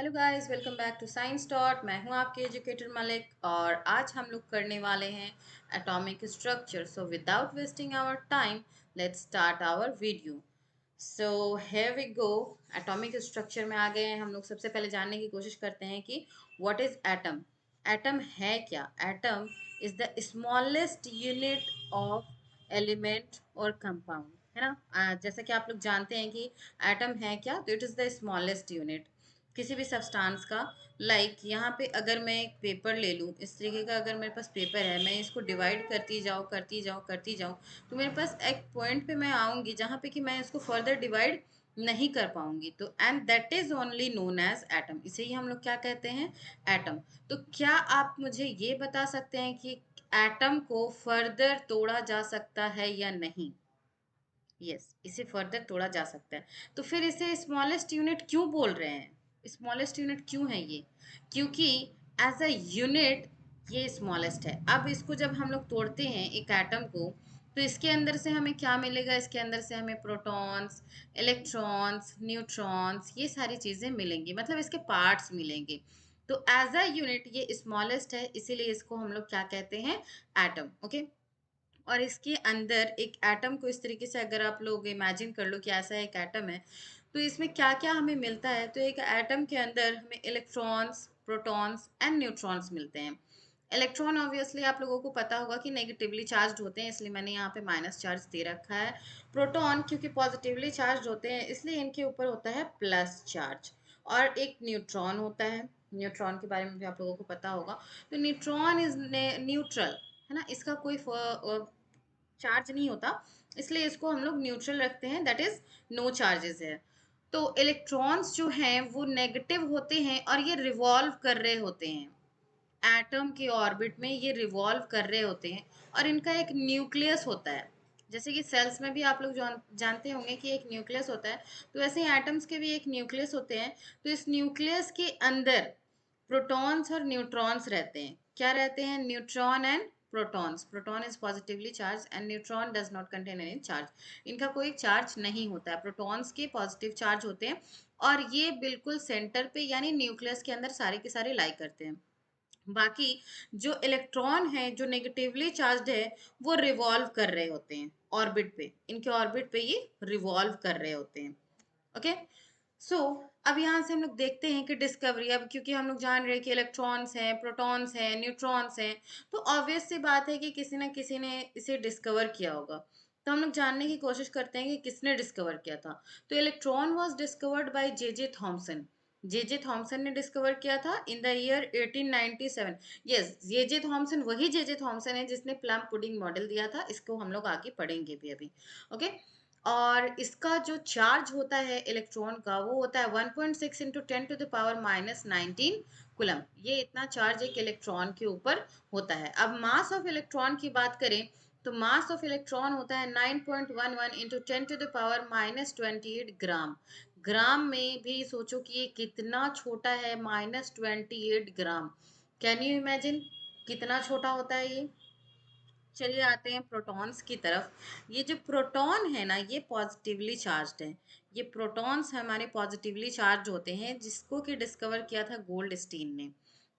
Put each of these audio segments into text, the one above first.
Hello guys, welcome back to science dot. मैं हूं आपके एजुकेटर मलिक और आज हम लोग करने वाले हैं atomic structure. So without wasting our time, let's start our video. So here we go. Atomic structure में आ गए हैं हम लोग। सबसे पहले जानने की कोशिश करते हैं कि व्हाट इज एटम। एटम है क्या? Atom is the smallest unit of element और कंपाउंड, है ना। जैसा कि आप लोग जानते हैं कि एटम है क्या, तो it is the smallest unit किसी भी सब्सटेंस का। यहाँ पे अगर मैं एक पेपर ले लूँ, इस तरीके का अगर मेरे पास पेपर है, मैं इसको डिवाइड करती जाऊँ तो मेरे पास एक पॉइंट पे मैं आऊँगी जहाँ पे कि मैं इसको फर्दर डिवाइड नहीं कर पाऊंगी। तो and that is only known as atom. इसे ही हम लोग क्या कहते हैं? एटम। तो क्या आप मुझे ये बता सकते हैं कि एटम को फर्दर तोड़ा जा सकता है या नहीं? यस, इसे फर्दर तोड़ा जा सकता है। तो फिर इसे स्मॉलेस्ट यूनिट क्यों बोल रहे हैं? स्मॉलेस्ट यूनिट क्यों है ये? क्योंकि एज अ यूनिट ये स्मॉलेस्ट है। अब इसको जब हम लोग तोड़ते हैं एक एटम को, तो इसके अंदर से हमें क्या मिलेगा? इसके अंदर से हमें प्रोटॉन्स, इलेक्ट्रॉन्स, न्यूट्रॉन्स, ये सारी चीज़ें मिलेंगी, मतलब इसके पार्ट्स मिलेंगे। तो एज अ यूनिट ये स्मॉलेस्ट है, इसीलिए इसको हम लोग क्या कहते हैं? एटम। ओके। और इसके अंदर एक एटम को इस तरीके से अगर आप लोग इमेजिन कर लो कि ऐसा एक एटम है, तो इसमें क्या क्या हमें मिलता है? तो एक एटम के अंदर हमें इलेक्ट्रॉन्स, प्रोटॉन्स एंड न्यूट्रॉन्स मिलते हैं। इलेक्ट्रॉन ऑब्वियसली आप लोगों को पता होगा कि नेगेटिवली चार्ज होते हैं, इसलिए मैंने यहाँ पे माइनस चार्ज दे रखा है। प्रोटॉन क्योंकि पॉजिटिवली चार्ज होते हैं, इसलिए इनके ऊपर होता है प्लस चार्ज। और एक न्यूट्रॉन होता है। न्यूट्रॉन के बारे में भी आप लोगों को पता होगा। तो न्यूट्रॉन इज न्यूट्रल, है ना। इसका कोई चार्ज नहीं होता, इसलिए इसको हम लोग न्यूट्रल रखते हैं, दैट इज नो चार्जेस है। तो इलेक्ट्रॉन्स जो हैं वो नेगेटिव होते हैं और ये रिवॉल्व कर रहे होते हैं एटम के ऑर्बिट में, ये रिवॉल्व कर रहे होते हैं। और इनका एक न्यूक्लियस होता है। जैसे कि सेल्स में भी आप लोग जानते होंगे कि एक न्यूक्लियस होता है, तो वैसे ही एटम्स के भी एक न्यूक्लियस होते हैं। तो इस न्यूक्लियस के अंदर प्रोटॉन्स और न्यूट्रॉन्स रहते हैं। क्या रहते हैं? Neutron and protons. Proton is positively charge and neutron does not contain any charge. इनका कोई चार्ज नहीं होता है। प्रोटॉन्स के पॉजिटिव चार्ज होते हैं और ये बिल्कुल सेंटर पे यानी न्यूक्लियस के अंदर सारे के सारे लाई करते हैं। बाकी जो इलेक्ट्रॉन है, जो नेगेटिवली चार्ज्ड है, वो रिवॉल्व कर रहे होते हैं ऑर्बिट पे। इनके ऑर्बिट पे ये रिवॉल्व कर रहे होते हैं। ओके। सो अब यहाँ से हम लोग देखते हैं कि डिस्कवरी, अब क्योंकि हम लोग जान रहे हैं कि इलेक्ट्रॉन्स हैं, प्रोटॉन्स हैं, न्यूट्रॉन्स हैं, तो ऑब्वियस सी बात है कि किसी न किसी ने इसे डिस्कवर किया होगा। तो हम लोग जानने की कोशिश करते हैं कि किसने डिस्कवर किया था। तो electron was discovered by J J Thomson. J J Thomson ने डिस्कवर किया था in the year 1897। Yes, J J Thomson वही जे जे थॉमसन है जिसने प्लम पुडिंग मॉडल दिया था। इसको हम लोग आगे पढ़ेंगे भी अभी। ओके। और इसका जो चार्ज होता है इलेक्ट्रॉन का, वो होता है 1.6 इंटू 10⁻⁻19 कुलम। ये इतना चार्ज एक इलेक्ट्रॉन के ऊपर होता है। अब मास ऑफ इलेक्ट्रॉन की बात करें, तो मास ऑफ इलेक्ट्रॉन होता है 9.11 इंटू 10⁻⁻28 ग्राम। ग्राम में भी सोचो कि ये कितना छोटा है, -28 ग्राम। कैन यू इमेजिन कितना छोटा होता है ये? चलिए आते हैं प्रोटॉन्स की तरफ। ये जो प्रोटॉन है ना, ये पॉजिटिवली चार्ज्ड है। ये प्रोटॉन्स हमारे पॉजिटिवली चार्ज होते हैं, जिसको कि डिस्कवर किया था गोल्ड स्टीन ने।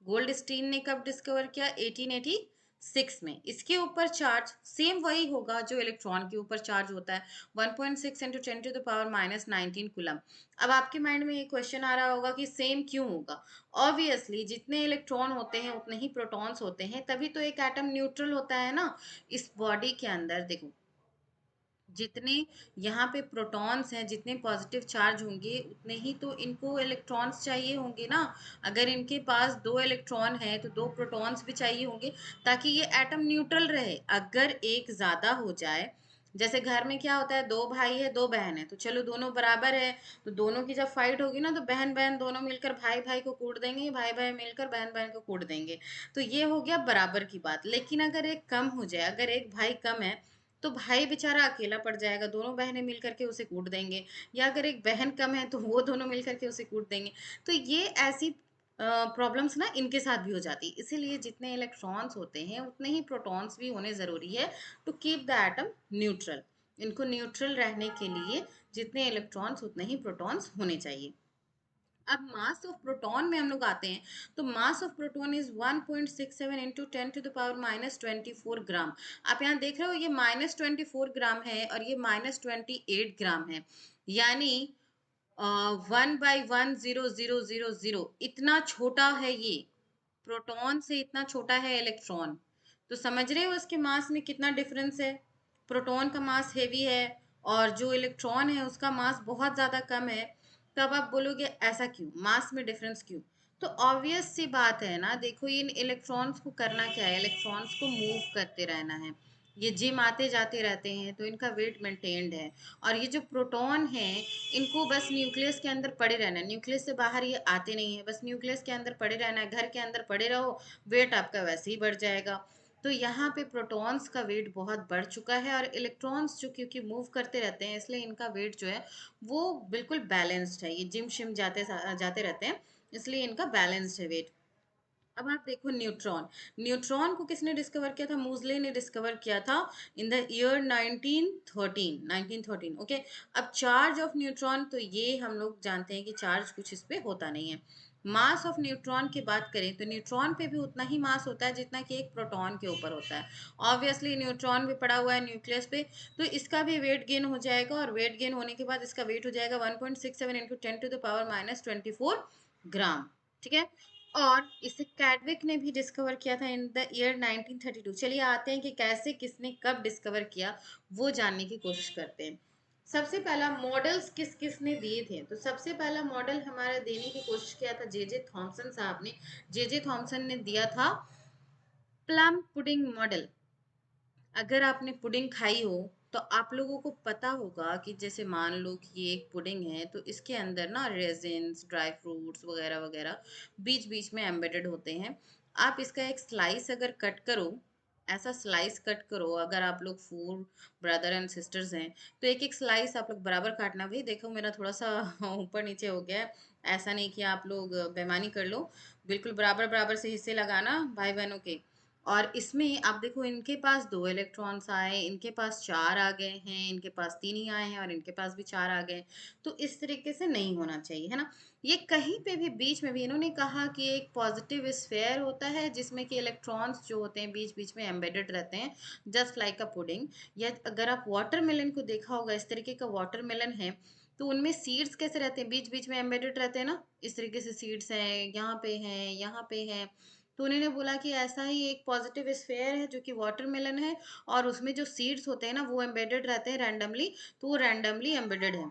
गोल्ड स्टीन ने कब डिस्कवर किया? 1886 में। इसके ऊपर चार्ज सेम वही होगा जो इलेक्ट्रॉन के ऊपर चार्ज होता है, 1.6 इंटू 10⁻⁻19 कुलम। अब आपके माइंड में ये क्वेश्चन आ रहा होगा कि सेम क्यों होगा? ऑब्वियसली जितने इलेक्ट्रॉन होते हैं उतने ही प्रोटॉन्स होते हैं, तभी तो एक एटम न्यूट्रल होता है ना। इस बॉडी के अंदर देखो, जितने यहाँ पे प्रोटॉन्स हैं, जितने पॉजिटिव चार्ज होंगे, उतने ही तो इनको इलेक्ट्रॉन्स चाहिए होंगे ना। अगर इनके पास 2 इलेक्ट्रॉन है तो 2 प्रोटॉन्स भी चाहिए होंगे, ताकि ये एटम न्यूट्रल रहे। अगर एक ज़्यादा हो जाए, जैसे घर में क्या होता है, 2 भाई है 2 बहन है, तो चलो दोनों बराबर है, तो दोनों की जब फाइट होगी ना, तो बहन बहन दोनों मिलकर भाई भाई को कूट देंगे, भाई भाई मिलकर बहन बहन को कूट देंगे। तो ये हो गया बराबर की बात। लेकिन अगर एक कम हो जाए, अगर एक भाई कम है, तो भाई बेचारा अकेला पड़ जाएगा, दोनों बहनें मिल करके उसे कूट देंगे। या अगर एक बहन कम है तो वो दोनों मिल करके उसे कूट देंगे। तो ये ऐसी प्रॉब्लम्स ना इनके साथ भी हो जाती है। इसीलिए जितने इलेक्ट्रॉन्स होते हैं उतने ही प्रोटॉन्स भी होने ज़रूरी है, to keep the atom neutral. इनको न्यूट्रल रहने के लिए जितने इलेक्ट्रॉन्स उतने ही प्रोटॉन्स होने चाहिए। अब मास ऑफ प्रोटॉन में हम लोग आते हैं, तो mass of proton is 1.67 into 10⁻⁻24 ग्राम। आप यहाँ देख रहे हो ये -24 ग्राम है और ये -28 ग्राम है, यानी 1/1000 इतना छोटा है ये, प्रोटॉन से इतना छोटा है इलेक्ट्रॉन। तो समझ रहे हो उसके मास में कितना डिफरेंस है। प्रोटॉन का मास हेवी है और जो इलेक्ट्रॉन है उसका मास बहुत ज़्यादा कम है। तब आप बोलोगे ऐसा क्यों, मास में डिफरेंस क्यों? तो ऑब्वियस सी बात है ना, देखो इन इलेक्ट्रॉन्स को करना क्या है, इलेक्ट्रॉन्स को मूव करते रहना है। ये जिम आते जाते रहते हैं तो इनका वेट मेंटेन्ड है। और ये जो प्रोटॉन है, इनको बस न्यूक्लियस के अंदर पड़े रहना है, न्यूक्लियस से बाहर ये आते नहीं है, बस न्यूक्लियस के अंदर पड़े रहना है। घर के अंदर पड़े रहो, वेट आपका वैसे ही बढ़ जाएगा। तो यहाँ पे प्रोटॉन्स का वेट बहुत बढ़ चुका है और इलेक्ट्रॉन्स जो क्योंकि मूव करते रहते हैं इसलिए इनका वेट जो है वो बिल्कुल बैलेंस्ड है। ये जिम शिम जाते जाते रहते हैं इसलिए इनका बैलेंस्ड है वेट। अब आप देखो न्यूट्रॉन, न्यूट्रॉन को किसने डिस्कवर किया था? मूजले ने डिस्कवर किया था इन द ईयर 1913। ओके। अब चार्ज ऑफ न्यूट्रॉन, तो ये हम लोग जानते हैं कि चार्ज कुछ इस पे होता नहीं है। मास ऑफ न्यूट्रॉन की बात करें तो न्यूट्रॉन पे भी उतना ही मास होता है जितना कि एक प्रोटॉन के ऊपर होता है। ऑब्वियसली न्यूट्रॉन भी पड़ा हुआ है न्यूक्लियस पे, तो इसका भी वेट गेन हो जाएगा और वेट गेन होने के बाद इसका वेट हो जाएगा 1.67 इंटू 10⁻⁻24 ग्राम। ठीक है। और इसे कैडविक ने भी डिस्कवर किया था इन द ईयर 1932। चलिए आते हैं कि कैसे, किसने, कब डिस्कवर किया, वो जानने की कोशिश करते हैं। सबसे पहला मॉडल्स किस किस ने दिए थे, तो सबसे पहला मॉडल हमारा देने की कोशिश किया था जे जे थॉमसन साहब ने। जे जे थॉमसन ने दिया था प्लम पुडिंग मॉडल। अगर आपने पुडिंग खाई हो तो आप लोगों को पता होगा कि जैसे मान लो कि ये एक पुडिंग है तो इसके अंदर ना रेजिन्स, ड्राई फ्रूट्स वगैरह वगैरह बीच बीच में एम्बेडेड होते हैं। आप इसका एक स्लाइस अगर कट करो, ऐसा स्लाइस कट करो, अगर आप लोग 4 ब्रदर एंड सिस्टर्स हैं तो एक एक स्लाइस आप लोग बराबर काटना। भाई देखो मेरा थोड़ा सा ऊपर नीचे हो गया है, ऐसा नहीं कि आप लोग बेईमानी कर लो, बिल्कुल बराबर बराबर से हिस्से लगाना भाई बहनों के। और इसमें आप देखो इनके पास 2 इलेक्ट्रॉन्स आए, इनके पास 4 आ गए हैं, इनके पास 3 ही आए हैं और इनके पास भी 4 आ गए। तो इस तरीके से नहीं होना चाहिए, है ना। ये कहीं पे भी बीच में भी इन्होंने कहा कि एक पॉजिटिव स्फेयर होता है जिसमें कि इलेक्ट्रॉन्स जो होते हैं बीच बीच में एम्बेडेड रहते हैं, जस्ट लाइक अ पुडिंग। या अगर आप वाटरमेलन को देखा होगा, इस तरीके का वाटरमेलन है तो उनमें सीड्स कैसे रहते हैं, बीच बीच में एम्बेडेड रहते हैं ना, इस तरीके से सीड्स हैं, यहाँ पे हैं, यहाँ पे हैं। तो उन्होंने बोला कि ऐसा ही एक पॉजिटिव स्फेयर है जो कि वाटरमेलन है और उसमें जो सीड्स होते हैं ना वो एम्बेडेड रहते हैं रैंडमली, तो वो रैंडमली एम्बेडेड है।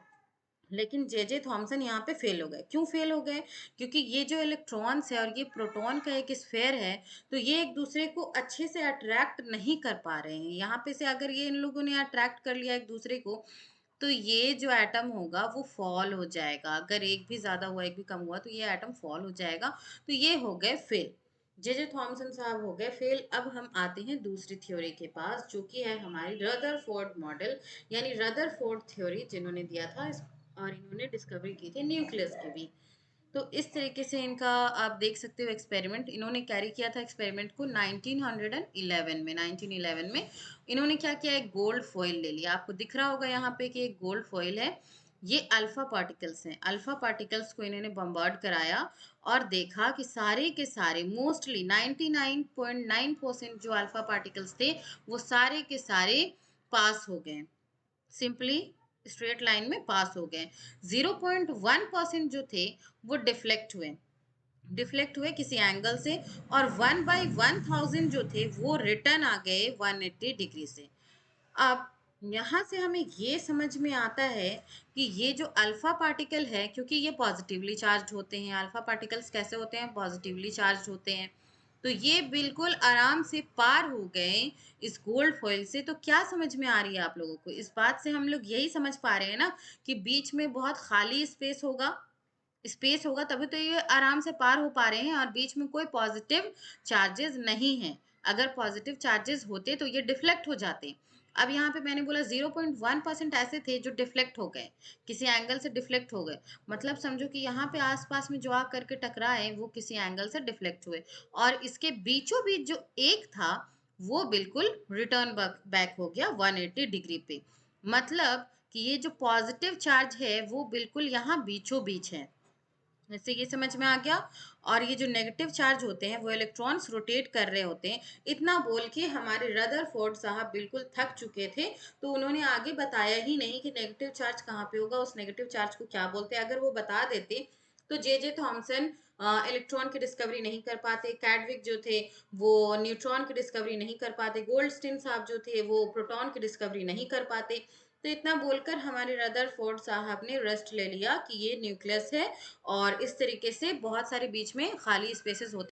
लेकिन जे जे थॉमसन यहाँ पे फेल हो गए। क्यों फेल हो गए? क्योंकि ये जो इलेक्ट्रॉन्स है और ये प्रोटॉन का एक स्फेयर है, तो ये एक दूसरे को अच्छे से अट्रैक्ट नहीं कर पा रहे हैं। यहाँ पे से अगर ये इन लोगों ने अट्रैक्ट कर लिया एक दूसरे को तो ये जो एटम होगा वो फॉल हो जाएगा। अगर एक भी ज्यादा हुआ एक भी कम हुआ तो ये एटम फॉल हो जाएगा। तो ये हो गए फेल, जे जे थॉमसन साहब हो गए फेल। अब हम आते हैं दूसरी थ्योरी के पास जो कि है हमारी रदरफोर्ड मॉडल, यानी रदरफोर्ड थ्योरी, जिन्होंने दिया था और इन्होंने डिस्कवरी की थी न्यूक्लियस की भी। तो इस तरीके से इनका आप देख सकते हो एक्सपेरिमेंट, इन्होंने कैरी किया था एक्सपेरिमेंट को 1911 में इन्होंने क्या किया, एक गोल्ड फॉइल ले लिया। आपको दिख रहा होगा यहाँ पे कि एक गोल्ड फॉइल है, ये अल्फा पार्टिकल्स हैं। अल्फा पार्टिकल्स को इन्होंने बम्बार्ड कराया और देखा कि सारे के सारे मोस्टली 99.9% जो अल्फा पार्टिकल्स थे वो सारे के सारे पास हो गए, सिंपली स्ट्रेट लाइन में पास हो गए। 0.1% जो थे वो डिफ्लेक्ट हुए किसी एंगल से, और 1/1000 जो थे वो रिटर्न आ गए 180 डिग्री से। अब यहाँ से हमें ये समझ में आता है कि ये जो अल्फा पार्टिकल है, क्योंकि ये पॉजिटिवली चार्ज होते हैं, अल्फा पार्टिकल्स कैसे होते हैं, पॉजिटिवली चार्ज होते हैं, तो ये बिल्कुल आराम से पार हो गए इस गोल्ड फॉइल से। तो क्या समझ में आ रही है आप लोगों को? इस बात से हम लोग यही समझ पा रहे हैं ना कि बीच में बहुत खाली स्पेस होगा तभी तो ये आराम से पार हो पा रहे हैं, और बीच में कोई पॉजिटिव चार्जेस नहीं है। अगर पॉजिटिव चार्जेस होते तो ये डिफ्लेक्ट हो जाते। अब यहाँ पे मैंने बोला 0.1% ऐसे थे जो डिफ्लेक्ट हो गए, किसी एंगल से डिफ्लेक्ट हो गए। मतलब समझो कि यहाँ पे आसपास में जो आ करके टकराए वो किसी एंगल से डिफ्लेक्ट हुए, और इसके बीचों बीच जो एक था वो बिल्कुल रिटर्न बैक हो गया 180 डिग्री पे। मतलब कि ये जो पॉजिटिव चार्ज है वो बिल्कुल यहाँ बीचों बीच है, इससे ये समझ में आ गया। और ये जो नेगेटिव चार्ज होते हैं वो इलेक्ट्रॉन्स रोटेट कर रहे होते हैं। इतना बोल के हमारे रदरफोर्ड साहब बिल्कुल थक चुके थे, तो उन्होंने आगे बताया ही नहीं कि नेगेटिव चार्ज कहाँ पे होगा, उस नेगेटिव चार्ज को क्या बोलते हैं। अगर वो बता देते तो जे जे थॉमसन इलेक्ट्रॉन की डिस्कवरी नहीं कर पाते, कैडविक जो थे वो न्यूट्रॉन की डिस्कवरी नहीं कर पाते, गोल्डस्टीन साहब जो थे वो प्रोटॉन की डिस्कवरी नहीं कर पाते। तो इतना बोलकर हमारे रदरफोर्ड साहब ने रेस्ट ले लिया कि ये न्यूक्लियस है, और इस तरीके से बहुत सारे बीच में खाली स्पेसेस होते